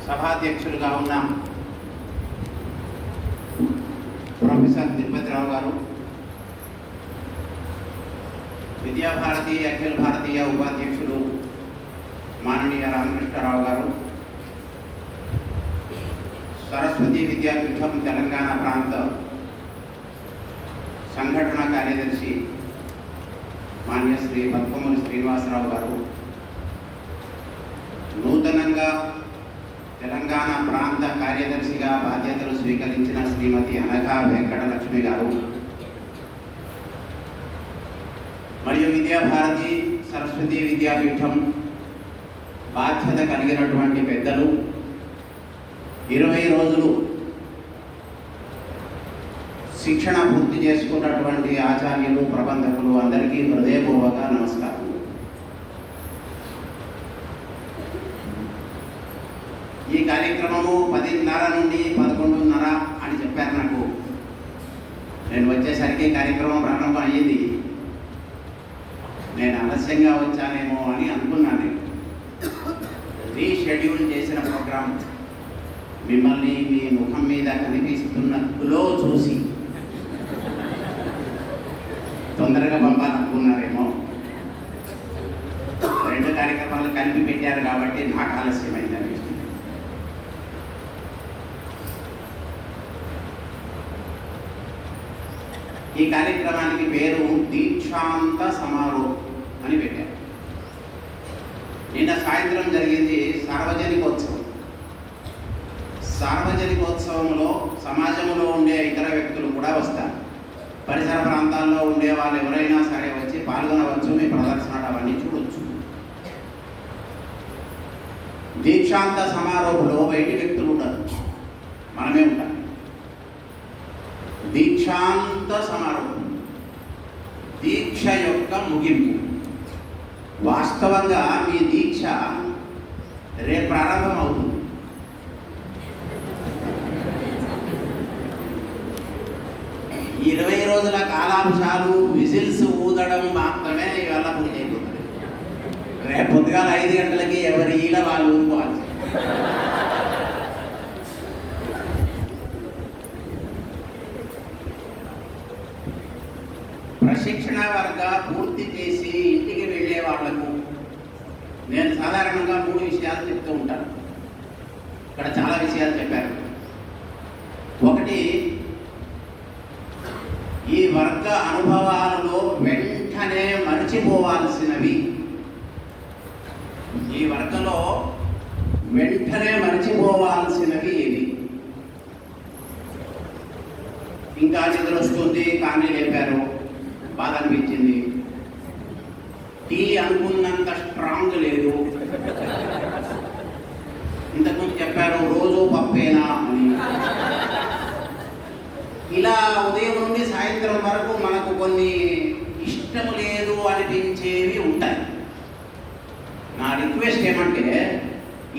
సభాధ్యక్షులుగా ఉన్న ప్రొఫెసర్ తిరుపతిరావు గారు, విద్యాభారతి అఖిల భారతీయ ఉపాధ్యక్షులు మాననీయ రామకృష్ణరావు గారు, సరస్వతి విద్యాపీఠం తెలంగాణ ప్రాంత సంఘటన కార్యదర్శి మాన్య శ్రీ పద్మమూరి శ్రీనివాసరావు గారు, నూతనంగా తెలంగాణ ప్రాంత కార్యదర్శిగా బాధ్యతలు స్వీకరించిన శ్రీమతి అనఘా వెంకటలక్ష్మి గారు, మరియు విద్యాభారతి సరస్వతి విద్యాపీఠం బాధ్యత కలిగినటువంటి పెద్దలు, 20 రోజులు శిక్షణ పూర్తి చేసుకున్నటువంటి ఆచార్యులు, ప్రబంధకులు అందరికీ హృదయపూర్వక నమస్కారం. ఈ కార్యక్రమము 10:30 నుండి 11:30 అని చెప్పారు నాకు. నేను వచ్చేసరికి కార్యక్రమం ప్రారంభం అయ్యింది. నేను ఆలస్యంగా వచ్చానేమో అని అనుకున్నాను. రీషెడ్యూల్ చేసిన ప్రోగ్రాం మిమ్మల్ని మీ ముఖం మీద కనిపిస్తున్న గ్లో చూసి తొందరగా పంపాలనుకున్నారేమో. 2 కార్యక్రమాలు కలిపి పెట్టారు కాబట్టి నాకు ఆలస్యమైందని. ఈ కార్యక్రమానికి పేరు దీక్షాంత సమారోహం అని పెట్టారు. నిన్న సాయంత్రం జరిగింది సార్వజనికోత్సవం. సార్వజనికోత్సవంలో సమాజంలో ఉండే ఇతర వ్యక్తులు కూడా వస్తారు. పరిసర ప్రాంతాల్లో ఉండే వాళ్ళు ఎవరైనా సరే వచ్చి పాల్గొనవచ్చు, మీ ప్రదర్శనలు అవన్నీ చూడవచ్చు. దీక్షాంత సమారోహంలో బయటి వ్యక్తులు ఉండరు, మనమే ఉంటాం. దీక్షాంత సమారోహం దీక్ష యొక్క ముగింపు. వాస్తవంగా మీ దీక్ష రేపు ప్రారంభం అవుతుంది. ఈ 20 రోజుల కాలాంశాలు విజిల్స్ ఊదడం మాత్రమే ఇవాళ పూర్తి అయిపోతుంది. రేపు పొద్దుగాల 5 గంటలకి ఎవరి ఈల వాళ్ళు ఊరుకోవాలి. ప్రశిక్షణ వర్గ పూర్తి చేసి ఇంటికి వెళ్ళే వాళ్లకు నేను సాధారణంగా 3 విషయాలు చెప్తూ ఉంటాను. ఇక్కడ చాలా విషయాలు చెప్పారు. ఒకటి, ఈ వర్గ అనుభవాలలో వెంటనే మరిచిపోవాల్సినవి. ఈ వర్గలో వెంటనే మరిచిపోవాల్సినవి ఏవి? ఇంకా నిద్ర వస్తుంది కానీ లేపారు, బాధ అనిపించింది. టీ అనుకున్నంత స్ట్రాంగ్ లేదు. ఇంతకుముందు చెప్పారు రోజు పప్పేనా అని. ఇలా ఉదయం నుండి సాయంత్రం వరకు మనకు కొన్ని ఇష్టం లేదు అనిపించేవి ఉంటాయి. నా రిక్వెస్ట్ ఏమంటే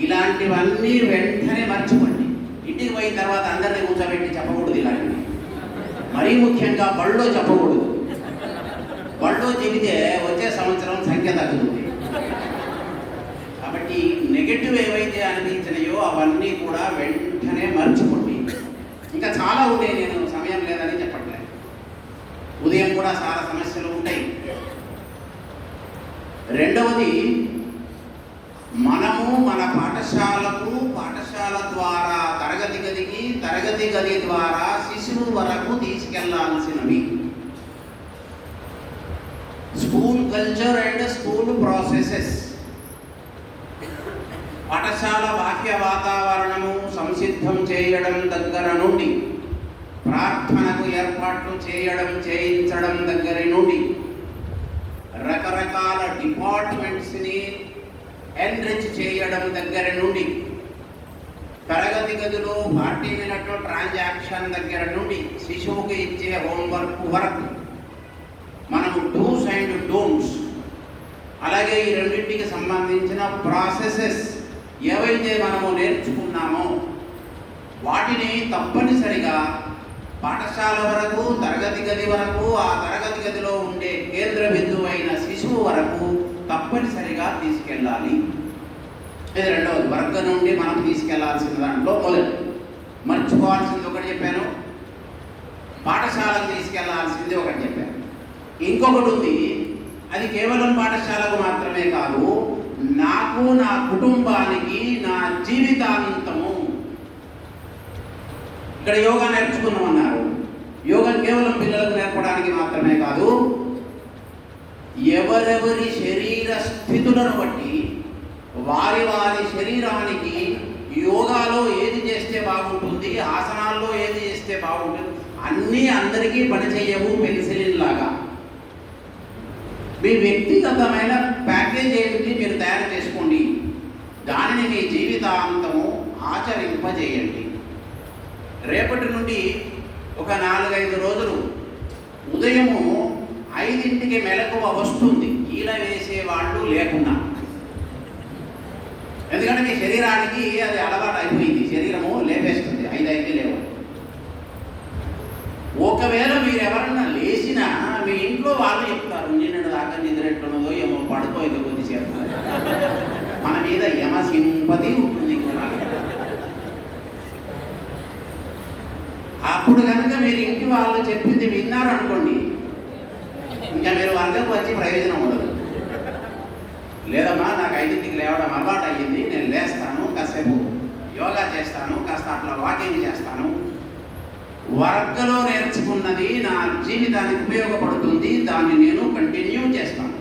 ఇలాంటివన్నీ వెంటనే మర్చిపోండి. ఇంటికి పోయిన తర్వాత అందరినీ కూర్చోబెట్టి చెప్పకూడదు ఇలాంటివి. మరీ ముఖ్యంగా బళ్ళో చెప్పకూడదు. బళ్ళో చెబితే వచ్చే సంవత్సరం సంఖ్య తగ్గుతుంది. కాబట్టి నెగటివ్ ఏవైతే అనిపించినాయో అవన్నీ కూడా వెంటనే మర్చిపోండి. ఇంకా చాలా ఉంటాయి, నేను సమయం లేదని చెప్పట్లేదు. ఉదయం కూడా చాలా సమస్యలు ఉంటాయి. రెండవది, మనము మన పాఠశాలకు, పాఠశాల ద్వారా తరగతి గదికి, తరగతి గది ద్వారా శిశువు వరకు తీసుకెళ్లాల్సినవి school culture and school processes. పాఠశాల బాహ్య వాతావరణము సంసిద్ధం చేయడం దగ్గర నుండి, ప్రార్థనకు ఏర్పాట్లు చేయించడం దగ్గర నుండి, రకరకాల డిపార్ట్మెంట్స్ని ఎన్రిచ్ చేయడం దగ్గర నుండి, తరగతి గదిలో 40 మినిట్ల ట్రాన్సాక్షన్ దగ్గర నుండి శిశువుకి ఇచ్చే హోంవర్క్ వరకు మనము డూస్ అండ్ డోంట్స్, అలాగే ఈ రెండింటికి సంబంధించిన ప్రాసెసెస్ ఏవైతే మనము నేర్చుకున్నామో వాటిని తప్పనిసరిగా పాఠశాల వరకు, తరగతి గది వరకు, ఆ తరగతి గదిలో ఉండే కేంద్ర బిందువు అయిన శిశువు వరకు తప్పనిసరిగా తీసుకెళ్ళాలి. ఇది రెండవది. వర్గం నుండి మనం తీసుకెళ్లాల్సిన దాంట్లో మొదటి. మర్చిపోవాల్సింది ఒకటి చెప్పాను, పాఠశాలకు తీసుకెళ్లాల్సింది ఒకటి చెప్పాను. ఇంకొకటి ఉంది, అది కేవలం పాఠశాలకు మాత్రమే కాదు, నాకు, నా కుటుంబానికి, నా జీవితాంతము. ఇక్కడ యోగా నేర్చుకున్నామన్నారు. యోగా కేవలం పిల్లలకు నేర్పడానికి మాత్రమే కాదు, ఎవరెవరి శరీర స్థితులను బట్టి వారి వారి శరీరానికి యోగాలో ఏది చేస్తే బాగుంటుంది, ఆసనాల్లో ఏది చేస్తే బాగుంటుంది, అన్నీ అందరికీ పనిచేయవు పెన్సిలిన్ లాగా. మీ వ్యక్తిగతమైన ప్యాకేజ్ ఏమిటి మీరు తయారు చేసుకోండి, దానిని మీ జీవితాంతము ఆచరింపజేయండి. రేపటి నుండి ఒక 4-5 రోజులు ఉదయము 5ంటికి మెలకువ వస్తుంది, ఈల వేసేవాళ్ళు లేకుండా. ఎందుకంటే మీ శరీరానికి అది అలవాటు అయిపోయింది, శరీరము లేపేస్తుంది 5 లేవు. ఒకవేళ మీరు ఎవరన్నా లేచినా మీ ఇంట్లో వాళ్ళు చెప్తారు, నిన్నటి దాకా నిద్ర ఎట్లున్నదో ఏమో, పడుకోయితే కొద్దిసేపు. మన మీద యమ సింపతి ఉంటుంది. అప్పుడు కనుక మీరు ఇంటి వాళ్ళు చెప్పింది విన్నారు అనుకోండి, ఇంకా మీరు వర్గకు వచ్చి ప్రయోజనం ఉండదు. లేదమ్మా, నాకు 5ంటికి లేవడం అలవాటు అయ్యింది, నేను లేస్తాను, కాసేపు యోగా చేస్తాను, కాస్త అట్లా వాకింగ్ చేస్తాను, వర్గలో నేర్చుకున్నది నా జీవితానికి ఉపయోగపడుతుంది, దాన్ని నేను కంటిన్యూ చేస్తాను.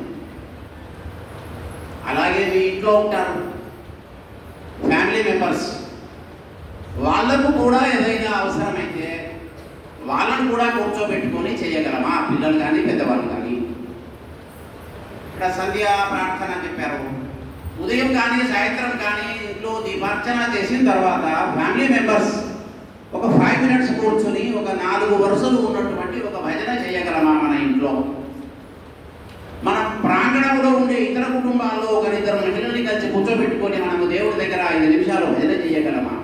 అలాగే మీ ఇంట్లో ఉంటారు ఫ్యామిలీ మెంబర్స్, వాళ్ళకు కూడా ఏదైనా అవసరమైతే వాళ్ళను కూడా కూర్చోబెట్టుకొని చేయగలమా, పిల్లలు కానీ పెద్దవాళ్ళు కానీ. ఇక్కడ సంధ్యా ప్రార్థన చెప్పారు. ఉదయం కానీ సాయంత్రం కానీ ఇంట్లో దీపార్చన చేసిన తర్వాత ఫ్యామిలీ మెంబర్స్ ఒక 5 minutes కూర్చొని ఒక 4 వరుసలు ఉన్నటువంటి ఒక భజన చేయగలమా మన ఇంట్లో? మన ప్రాంగణంలో ఉండే ఇతర కుటుంబాల్లో 1-2 మహిళల్ని కలిసి కూర్చోబెట్టుకొని మనము దేవుడి దగ్గర 5 నిమిషాలు భజన చేయగలమా?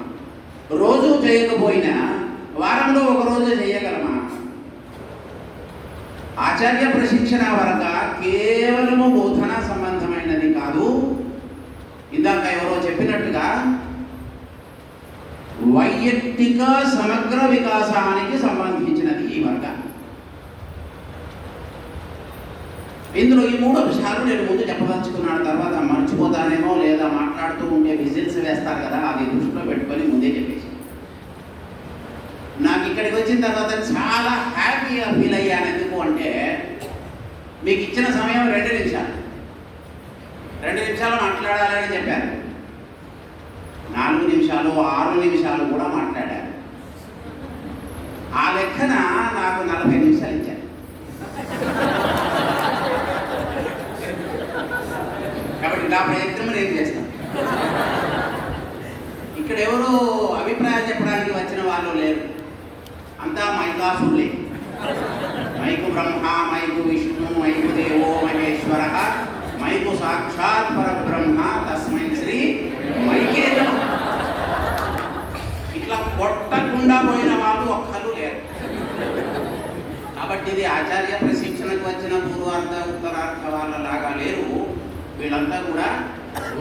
రోజు చేయకపోయినా వారంలో ఒక రోజు చేయగలమా? ఆచార్య ప్రశిక్షణ వరక కేవలము బోధన సంబంధమైనది కాదు. ఇందాక ఎవరో చెప్పినట్టుగా వైయక్తిక సమగ్ర వికాసానికి సంబంధించినది ఈ వర్గం. ఇందులో ఈ 3 అంశాలు నేను ముందు చెప్పదలుచుకున్నాను, తర్వాత మర్చిపోతానేమో, లేదా మాట్లాడుతూ ఉంటే విజిల్స్ వేస్తారు కదా, అది దృష్టిలో పెట్టుకొని ముందే చెప్పేసి. నాకు ఇక్కడికి వచ్చిన తర్వాత చాలా హ్యాపీగా ఫీల్ అయ్యాను. ఎందుకు అంటే మీకు ఇచ్చిన సమయం 2 నిమిషాలు. 2 నిమిషాలు మాట్లాడాలని చెప్పారు, 4 నిమిషాలు 6 నిమిషాలు కూడా మాట్లాడారు. ఆ లెక్కన నాకు 40 నిమిషాలు ఇచ్చారు. కాబట్టి నా ప్రయత్నం నేను చేస్తాను. ఇక్కడ ఎవరు అభిప్రాయం చెప్పడానికి వచ్చిన వాళ్ళు లేరు, అంతా మైకాసులే. మైకు బ్రహ్మ, మైకు విష్ణు, మైకు దేవో మహేశ్వర, మైకు సాక్షాత్ పరబ్రహ్మ, తస్మై శ్రీ మైకే నమః. ఇట్లా కొట్టకుండా పోయిన వాళ్ళు ఒక్కరు లేరు. కాబట్టి ఇది ఆచార్య ప్రశిక్షణకు వచ్చిన పూర్వార్థ ఉత్తరార్థ వాళ్ళ లాగా లేరు. వీళ్ళంతా కూడా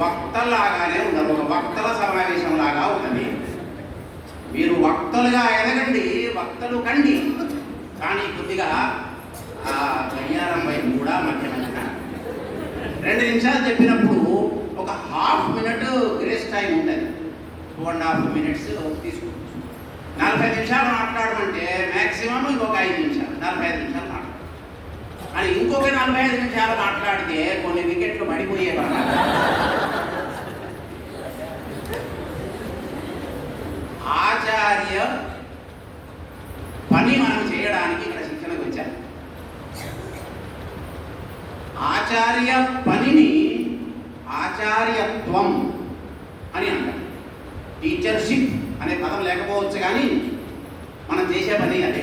వక్తలాగానే ఉన్నారు, ఒక వక్తల సమావేశం లాగా ఉన్నది. మీరు వక్తలుగా ఎదగండి, వక్తలు కండి, కానీ కొద్దిగా గడియారం వైపు కూడా మధ్య మధ్యన 2 నిమిషాలు చెప్పినప్పుడు ఒక ½ minute గ్రేస్ టైం ఉంటుంది, 2.5 minutes తీసుకోవచ్చు. 45 నిమిషాలు మాట్లాడమంటే మ్యాక్సిమం ఇంకొక 5 నిమిషాలు, 45 నిమిషాలు మాట్లాడాలి. అని ఇంకొక 45 నిమిషాలు మాట్లాడితే కొన్ని వికెట్లు పడిపోయే కదా. ఆచార్య పని మనం చేయడానికి ఇక్కడ శిక్షణకు వచ్చారు. ఆచార్య పనిని ఆచార్యత్వం అని అంటారు. టీచర్షిప్ అనే పదం లేకపోవచ్చు, కానీ మనం చేసే పని అదే.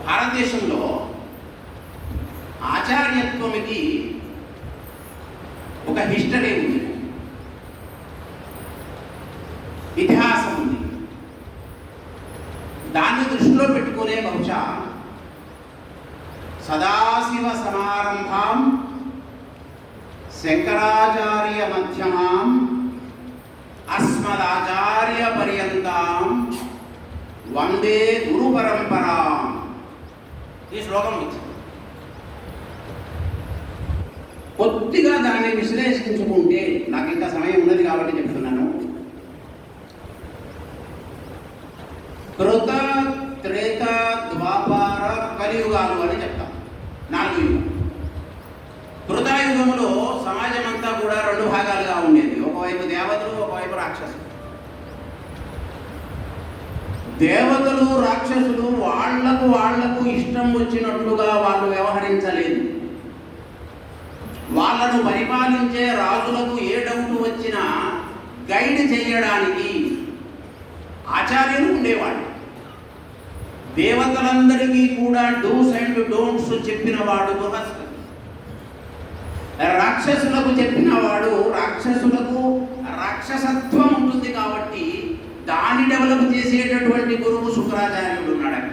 భారతదేశంలో ఆచార్యత్వంకి ఒక హిస్టరీ ఉంది, ఇతిహాసం ఉంది. దాన్ని దృష్టిలో పెట్టుకునే బహుశా సదాశివ సమారంభాం శంకరాచార్య మధ్యమాం అస్మదాచార్య పర్యంతం వందే గురు పరంపరాం. ఈ శ్లోకం ఇచ్చింది. కొద్దిగా దాన్ని విశ్లేషించుకుంటే, నాకు ఇంకా సమయం ఉన్నది కాబట్టి చెప్తున్నాను. కృత, త్రేత, ద్వాపర, కలియుగాలు అని చెప్తాం. 4 యుగం. కృతాయుగంలో సమాజం అంతా కూడా 2 భాగాలుగా ఉండేది. ఒకవైపు దేవతలు, ఒకవైపు రాక్షసులు. దేవతలు రాక్షసులు వాళ్లకు ఇష్టం వచ్చినట్లుగా వాళ్ళు వ్యవహరించలేదు. వాళ్ళను పరిపాలించే రాజులకు ఏ డౌట్ వచ్చినా గైడ్ చేయడానికి ఆచార్యులు ఉండేవాడు. దేవతలందరికీ కూడా డూస్ అండ్ డోంట్స్ చెప్పిన వాడు బృహస్పతి. రాక్షసులకు చెప్పిన వాడు, రాక్షసులకు రాక్షసత్వం ఉంటుంది కాబట్టి దాన్ని డెవలప్ చేసేటటువంటి గురువు శుక్రాచార్యుడు ఉన్నాడు.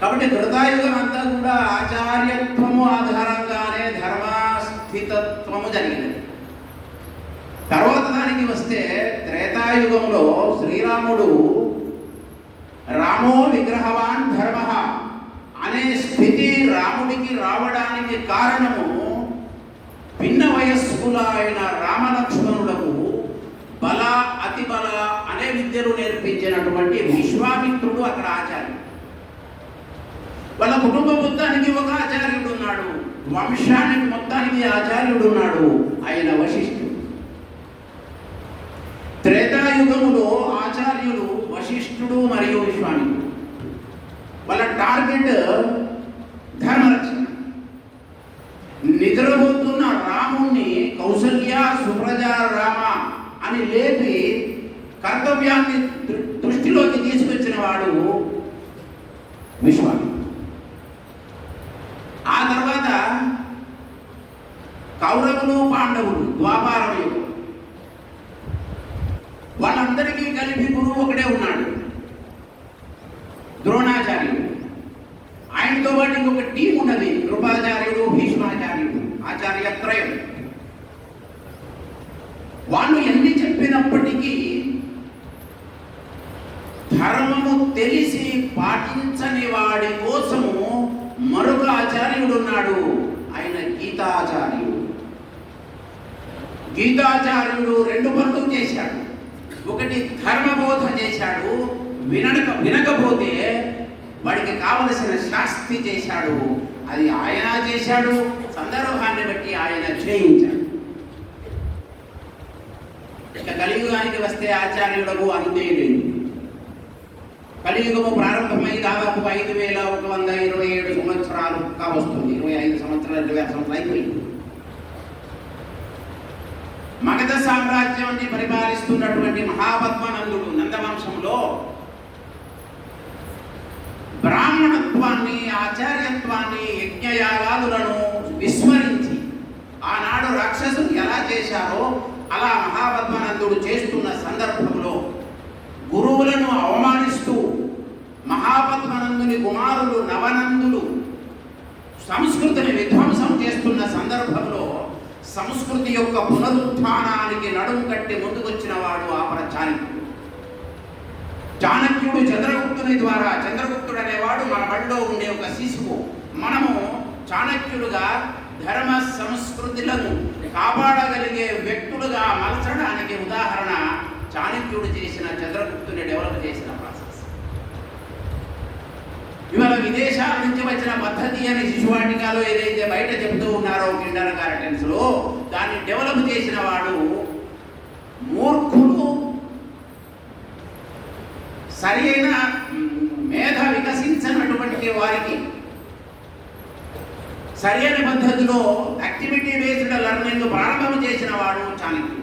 కాబట్టి కృతాయుగం అంతా కూడా ఆచార్యత్వము ఆధారంగానే ధర్మస్థితత్వము జరిగినది. తర్వాత దానికి వస్తే త్రేతాయుగంలో శ్రీరాముడు రామో విగ్రహవాన్ ధర్మ అనే స్థితి రాముడికి రావడానికి కారణము భిన్న వయస్కుల అయిన రామలక్ష్మణులకు బల అతిబల అనే విద్యలు నేర్పించినటువంటి విశ్వామిత్రుడు అక్కడ ఆచార్యుడు. వాళ్ళ కుటుంబ మొత్తానికి ఒక ఆచార్యుడు ఉన్నాడు, వంశానికి మొత్తానికి ఆచార్యుడు ఉన్నాడు, ఆయన వశిష్ఠుడు. త్రేతాయుగములో ఆచార్యులు వశిష్ఠుడు మరియు విశ్వామిత్రుడు. వాళ్ళ టార్గెట్ ధర్మరక్షణ. నిద్రపోతున్న రాముణ్ణి కౌసల్య సుప్రజ రామ అని లేపి కర్తవ్యాన్ని దృష్టిలోకి తీసుకొచ్చిన వాడు విశ్వామిత్రుడు. ఆ తర్వాత కౌరవులు పాండవులు ద్వాపర యుగం. వాళ్ళందరికీ కలిపి గురువు ఒకడే ఉన్నాడు, ద్రోణాచార్యుడు. ఆయనతో పాటు ఇంకొక టీం ఉన్నది, కృపాచార్యుడు, భీష్మాచార్యుడు, ఆచార్యత్రయం. వాళ్ళు ఎన్ని చెప్పినప్పటికీ ధర్మము తెలిసి పాటించని వాడి కోసము మరొక ఆచార్యుడు ఉన్నాడు, ఆయన గీతాచార్యుడు. గీతాచార్యుడు 2 పనులు చేశాడు. ఒకటి ధర్మబోధ చేశాడు, వినకపోతే వాడికి కావలసిన శాస్తి చేశాడు. అది ఆయన చేశాడు, సందర్భాన్ని బట్టి ఆయన చేయించాడు. ఇక కలియుగానికి వస్తే ఆచార్యులకు అంతే లేదు. కలియుగము ప్రారంభమై దాదాపు 5127 సంవత్సరాలు కావస్తుంది. 25 సంవత్సరాలు 26 సంవత్సరాలు అయిపోయింది. మగధ సామ్రాజ్యాన్ని పరిపాలిస్తున్నటువంటి మహాపద్మనందుడు నందవంశంలో బ్రాహ్మణత్వాన్ని, ఆచార్యత్వాన్ని, యజ్ఞయాగాదులను విస్మరించి ఆనాడు రాక్షసులు ఎలా చేశారో అలా మహాపద్మనందుడు చేస్తున్న సందర్భంలో గురువులను అవమానిస్తూ మహాపద్మనందుని కుమారులు నవనందులు సంస్కృతిని విధ్వంసం చేస్తున్న సందర్భంలో సంస్కృతి యొక్క పునరుత్థానానికి నడుం కట్టి ముందుకొచ్చిన వాడు ఆపర చాణక్యుడు. చాణక్యుడు చంద్రగుప్తుని ద్వారా, చంద్రగుప్తుడు అనేవాడు మన బడిలో ఉండే ఒక శిశువు. మనము చాణక్యుడుగా ధర్మ సంస్కృతులను కాపాడగలిగే వ్యక్తులుగా మలచడానికి ఉదాహరణ చాణక్యుడు చేసిన, చంద్రగుప్తుని డెవలప్ చేసిన ప్రాసెస్. ఇవాళ విదేశాల నుంచి వచ్చిన పద్ధతి అని శిశువాటికలో ఏదైతే బయట చెప్తూ ఉన్నారో కిండర్ గార్డెన్స్ లో, దాన్ని డెవలప్ చేసిన వాడు మూర్ఖుడు. సరైన మేధ వికసించినటువంటి వారికి సరైన పద్ధతిలో యాక్టివిటీ బేస్డ్ లెర్నింగ్ ప్రారంభం చేసిన వాడు చాణక్యుడు.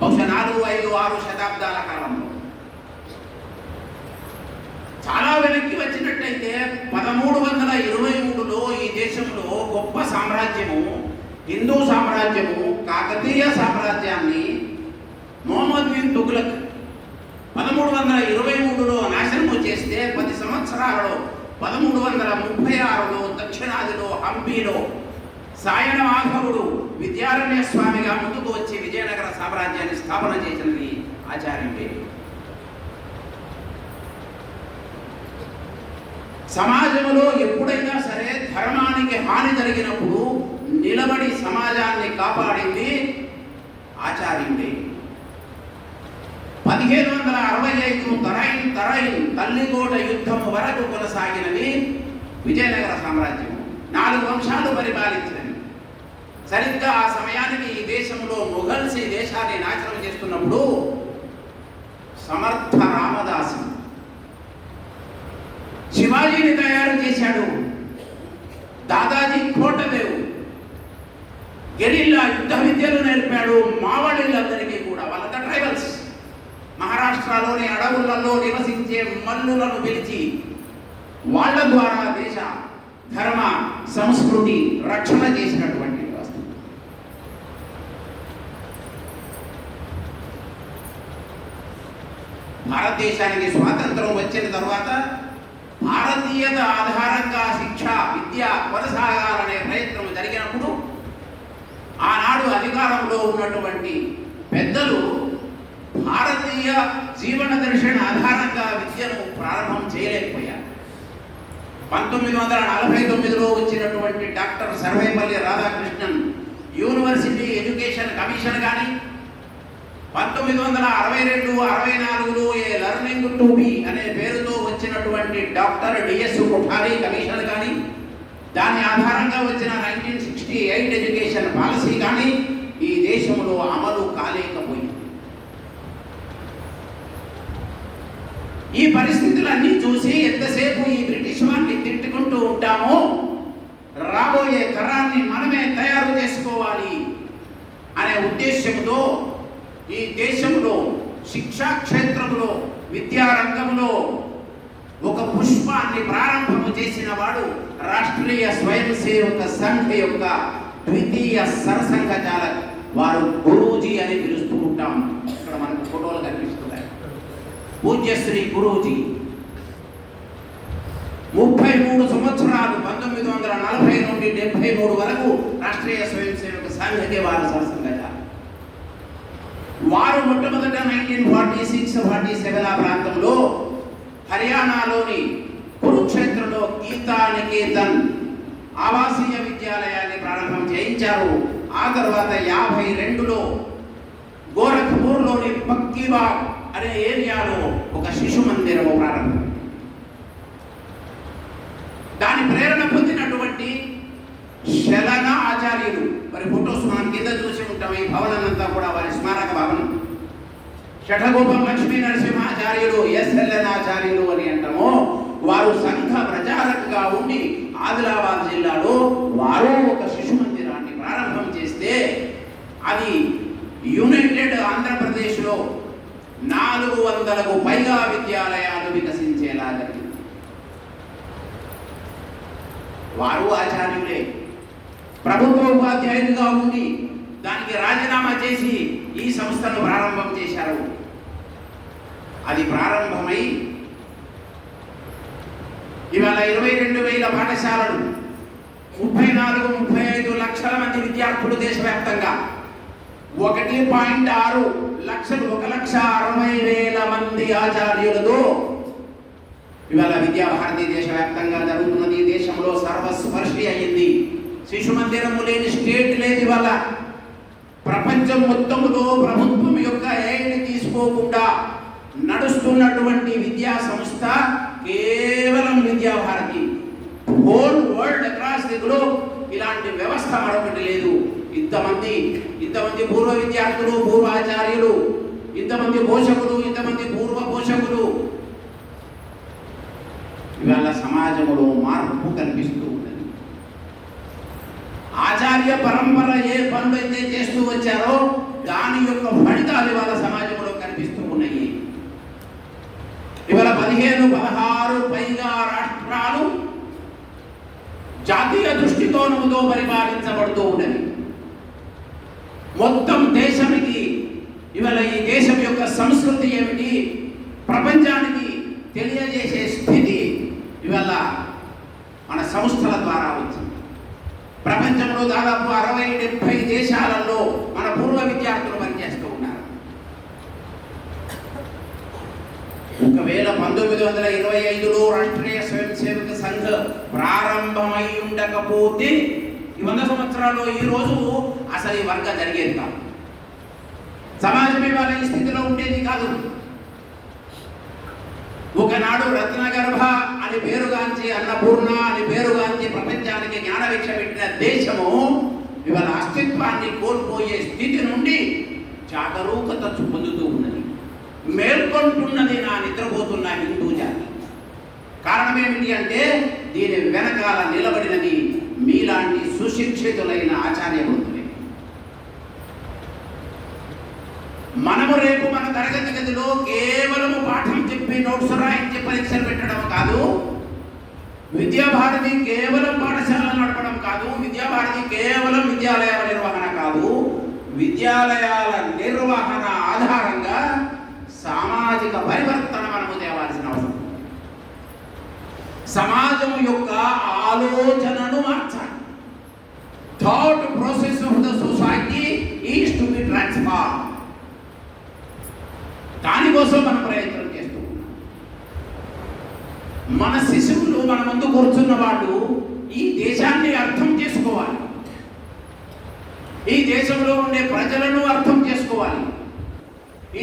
బహుశా 4, 5, 6 శతాబ్దాల కాలంలో. చాలా వెనక్కి వచ్చినట్టయితే 1323లో ఈ దేశంలో గొప్ప సామ్రాజ్యము, హిందూ సామ్రాజ్యము, కాకతీయ సామ్రాజ్యాన్ని మొహమ్మద్ బిన్ తుగ్లక్ 1323లో నాశనము చేస్తే 10 సంవత్సరాలలో 1336లో దక్షిణాదిలో హంపీలో సాయన మాధవుడు విద్యారణ్య స్వామిగా ముందుకు వచ్చి విజయనగర సామ్రాజ్యాన్ని స్థాపన చేసినది ఆచార్యుడే. సమాజంలో ఎప్పుడైనా సరే ధర్మానికి హాని జరిగినప్పుడు నిలబడి సమాజాన్ని కాపాడింది ఆచార్యుడే. 1765 తరైన్ తల్లికోట యుద్ధం వరకు కొనసాగినది విజయనగర సామ్రాజ్యం. 4 వంశాలు పరిపాలించినవి. సరిగ్గా ఆ సమయానికి ఈ దేశంలో మొఘల్స్ ఈ దేశాన్ని నాశనం చేస్తున్నప్పుడు సమర్థ రామదాసు శివాజీని తయారు చేశాడు. దాదాజీ కోటదేవ్ గెరిల్లా యుద్ధ విద్యలు నేర్పాడు మావళీలందరికీ కూడా. వాళ్ళంతా ట్రైబల్స్. మహారాష్ట్రలోని అడవులలో నివసించే మల్లులను పిలిచి వాళ్ళ ద్వారా దేశ ధర్మ సంస్కృతి రక్షణ చేసినటువంటి వ్యవస్థ. భారతదేశానికి స్వాతంత్రం వచ్చిన తర్వాత భారతీయత ఆధారంగా శిక్ష విద్య కొనసాగాలనే ప్రయత్నం జరిగినప్పుడు ఆనాడు అధికారంలో ఉన్నటువంటి పెద్దలు భారతీయ జీవన దర్శన ఆధారంగా విద్యను ప్రారంభం చేయలేకపోయారు. 1949లో వచ్చినటువంటి doctor Sarvepalli Radhakrishnan university education commission కానీ 1962-64లో ఏ లెర్నింగ్ టు బి అనే పేరుతో వచ్చినటువంటి డాక్టర్ డిఎస్ కొఠారి కమిషన్ కానీ దాని ఆధారంగా వచ్చిన 1968 ఎడ్యుకేషన్ పాలసీ కానీ ఈ దేశంలో అమలు కాలేకపోయింది. ఈ పరిస్థితులన్నీ చూసి ఎంతసేపు ఈ బ్రిటిష్ వారిని తిట్టుకుంటూ ఉంటామో రాబోయే తరాన్ని మనమే తయారు చేసుకోవాలి అనే ఉద్దేశంతో ఈ దేశంలో శిక్షా క్షేత్రంలో విద్యారంగంలో ఒక పుష్పాన్ని ప్రారంభము చేసిన వాడు రాష్ట్రీయ స్వయం సేవక సంఘ యొక్క ద్వితీయ సరసంఘచాలక్. వారు గురూజీ అని పిలుస్తూ ఉంటాం. ఇక్కడ మనకు ఫోటోలు కనిపిస్తున్నాయి. పూజ్యశ్రీ గురూజీ 33 సంవత్సరాలు 1940 నుండి 73 వరకు రాష్ట్రీయ స్వయం సేవక సంఘకి వారు సరసంఘచాలక్. వారు మొట్టమొదట 1946-47 ఆ ప్రాంతంలో హర్యానాలోని కురుక్షేత్రలో గీతానికేతన్ ఆవాసీయ విద్యాలయాన్ని ప్రారంభం చేయించారు. ఆ తర్వాత 52లో గోరఖ్పూర్లోని పక్కీబాగ్ అనే ఏరియాలో ఒక శిశు మందిరము ప్రారంభం. దాని ప్రేరణ పొందినటువంటి శలన ఆచార్యులు, మరి ఫోటోస్ మనం కింద చూసి ఉంటాం. ఈ భవనం అంతా కూడా వారి స్మారక భవనం. షఠగోపం లక్ష్మీ నరసింహాచార్యులు ఎస్ఎల్ఎన్ ఆచార్యులు అని అంటాము. వారు సంఘ ప్రచారకుగా ఉండి ఆదిలాబాద్ జిల్లాలో వారు ఒక శిశు మందిరాన్ని ప్రారంభం చేస్తే అది యునైటెడ్ ఆంధ్రప్రదేశ్లో 400కు పైగా విద్యాలయాలు వికసించేలా జరిగింది. వారు ఆచార్యులే. ప్రభుత్వ ఉపాధ్యాయులుగా ఉండి దానికి రాజీనామా చేసి ఈ సంస్థను ప్రారంభం చేశారు. అది ప్రారంభమై ఇవాళ 22,000 పాఠశాలలు, 34-35 లక్షల మంది విద్యార్థులు దేశవ్యాప్తంగా, 1.6 లక్షలు, 1,60,000 మంది ఆచార్యులతో ఇవాళ విద్యాభారతి దేశవ్యాప్తంగా జరుగుతున్నది. దేశంలో సర్వస్పర్శి అయ్యింది. శిశు మందిరము లేని స్టేట్ లేదు. ఇవాళ ప్రపంచం మొత్తంలో ప్రభుత్వం యొక్క ఎయిడ్ తీసుకోకుండా నడుస్తున్నటువంటి విద్యా సంస్థ కేవలం Vidya Bharati. Whole world across the globe ఇలాంటి వ్యవస్థ మరొకటి లేదు. ఇంతమంది పూర్వ విద్యార్థులు, పూర్వాచార్యులు, ఇంతమంది పోషకులు, ఇంతమంది పూర్వ పోషకులు. ఇవాళ సమాజంలో మార్పు కనిపిస్తూ ఉన్నది. ఆచార్య పరంపర ఏ పనులు అయితే చేస్తూ వచ్చారో దాని యొక్క ఫలితాలు ఇవాళ సమాజంలో కనిపిస్తూ ఉన్నాయి. ఇవాళ 15-16 పైగా రాష్ట్రాలు జాతీయ దృష్టికోణంతో పరిపాలించబడుతూ ఉన్నది. మొత్తం దేశానికి ఇవాళ ఈ దేశం యొక్క సంస్కృతి ఏమిటి ప్రపంచానికి తెలియజేసే స్థితి ఇవాళ మన సంస్థల ద్వారా వచ్చింది. ప్రపంచంలో దాదాపు 60-70 దేశాలలో మన పూర్వ విద్యార్థులు పనిచేస్తూ ఉన్నారు. ఒకవేళ 1925లో రాష్ట్రీయ స్వయం సేవక సంఘ ప్రారంభమై ఉండకపోతే ఈ 100 సంవత్సరాల్లో ఈ రోజు అసలు ఈ వర్గం జరిగేది కాదు. సమాజమే వాళ్ళ ఈ స్థితిలో ఉండేది కాదు. ఒకనాడు రత్నగర్భ అని పేరుగాంచి, అన్నపూర్ణ అని పేరుగాంచి ప్రపంచానికి జ్ఞానభిక్ష పెట్టిన దేశము ఇవాళ అస్తిత్వాన్ని కోల్పోయే స్థితి నుండి జాగరూకత పొందుతూ ఉన్నది. మేల్కొంటున్నది నా నిద్రపోతున్న హిందూ జాతి. కారణం ఏమిటి అంటే దీని వెనకాల నిలబడినది మీలాంటి సుశిక్షితులైన ఆచార్య వృత్తులే. మనము రేపు మన తరగతి గదిలో కేవలము పాఠం చెప్పి నోట్స్ రాయించి పరీక్షలు పెట్టడం కాదు, విద్యాభారతి కేవలం పాఠశాల నడపడం కాదు, విద్యాభారతి కేవలం విద్యాలయాల నిర్వహణ కాదు, విద్యాలయాల నిర్వహణ ఆధారంగా సామాజిక పరివర్తన మనము తేవాల్సిన అవసరం. సమాజం యొక్క ఆలోచనను మార్చాలి. Thought process of the society is to be transform. దానికోసం మనం ప్రయత్నం చేస్తూ ఉన్నాం. మన శిశువులు మన ముందు కూర్చున్న వాళ్ళు ఈ దేశాన్ని అర్థం చేసుకోవాలి, ఈ దేశంలో ఉండే ప్రజలను అర్థం చేసుకోవాలి.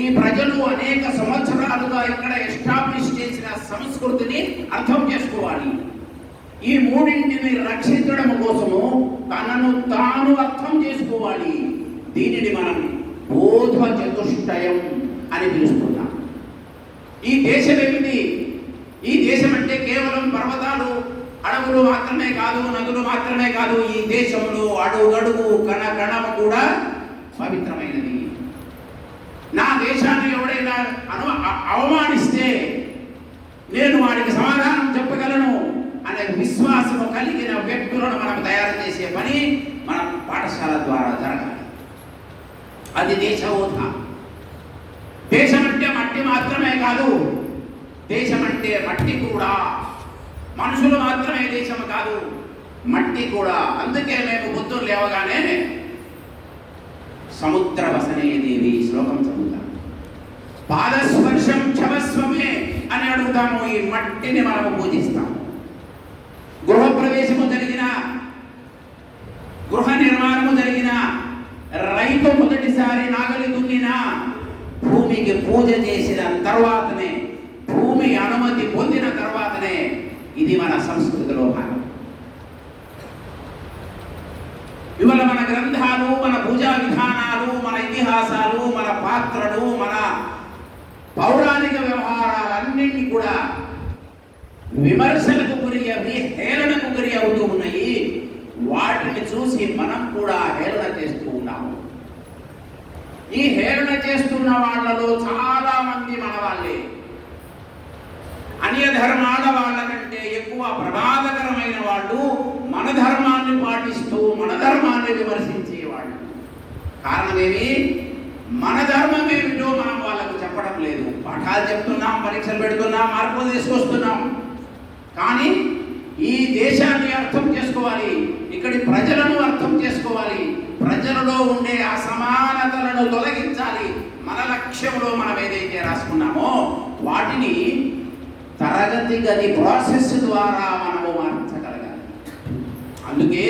ఈ ప్రజలు అనేక సంవత్సరాలుగా ఇక్కడ ఎస్టాబ్లిష్ చేసిన సంస్కృతిని అర్థం చేసుకోవాలి. ఈ మూడింటిని రక్షించడం కోసము తనను తాను అర్థం చేసుకోవాలి. దీనిని మనం బోధ చతుష్టయం అని పిలుస్తున్నాం. ఈ దేశం ఏమిటి? ఈ దేశం అంటే కేవలం పర్వతాలు, అడవులు మాత్రమే కాదు, నదులు మాత్రమే కాదు. ఈ దేశంలో అడుగడుగు కణ కణము కూడా పవిత్రమైనది. నా దేశాన్ని ఎవడైనా అవమానిస్తే నేను వాడికి సమాధానం చెప్పగలను అనే విశ్వాసము కలిగిన వ్యక్తులను మనం తయారు చేసే పని మన పాఠశాల ద్వారా జరగాలి. అది దేశబోధ. దేశం అంటే మట్టి మాత్రమే కాదు, దేశం అంటే మట్టి కూడా. మనుషులు మాత్రమే దేశం కాదు, మట్టి కూడా. అందుకే మేము పొద్దున్న లేవగానే సముద్ర వసనే దేవి శ్లోకం చదువుతాం. పాదస్పర్శం క్షమస్వమే అని అడుగుతాము. ఈ మట్టిని మనము పూజిస్తాము. గృహప్రవేశము జరిగిన, గృహ నిర్మాణము జరిగిన, రైతు మొదటిసారి నాగలి దున్నిన, భూమికి పూజ చేసిన తర్వాతనే, భూమి అనుమతి పొందిన తర్వాతనే ఇది మన సంస్కృతిలో భాగం. ఇవాళ మన గ్రంథాలు, మన పూజా విధానాలు, మన ఇతిహాసాలు, మన పాత్రలు, మన పౌరాణిక వ్యవహారాలన్నింటినీ కూడా విమర్శలకు గురి అవి, హేళనకు గురి అవుతూ ఉన్నాయి. వాటిని చూసి మనం కూడా హేళన చేస్తూ ఉన్నాము. ఈ హేళన చేస్తున్న వాళ్ళలో చాలా మంది మన వాళ్ళే. అన్య ధర్మాల వాళ్ళ కంటే ఎక్కువ ప్రమాదకరమైన వాళ్ళు మన ధర్మాన్ని పాటిస్తూ మన ధర్మాన్ని విమర్శించేవాళ్ళు. కారణమేమి? మన ధర్మం ఏమిటో మనం వాళ్ళకు చెప్పడం లేదు. పాఠాలు చెప్తున్నాం, పరీక్షలు పెడుతున్నాం, మార్పులు తీసుకొస్తున్నాం. కానీ ఈ దేశాన్ని అర్థం చేసుకోవాలి, ఇక్కడి ప్రజలను అర్థం చేసుకోవాలి, ప్రజలలో ఉండే అసమానతలను తొలగించాలి. మన లక్ష్యంలో మనం ఏదైతే రాసుకున్నామో వాటిని తరగతి గది ప్రాసెస్ ద్వారా మనము మార్చగలగాలి. అందుకే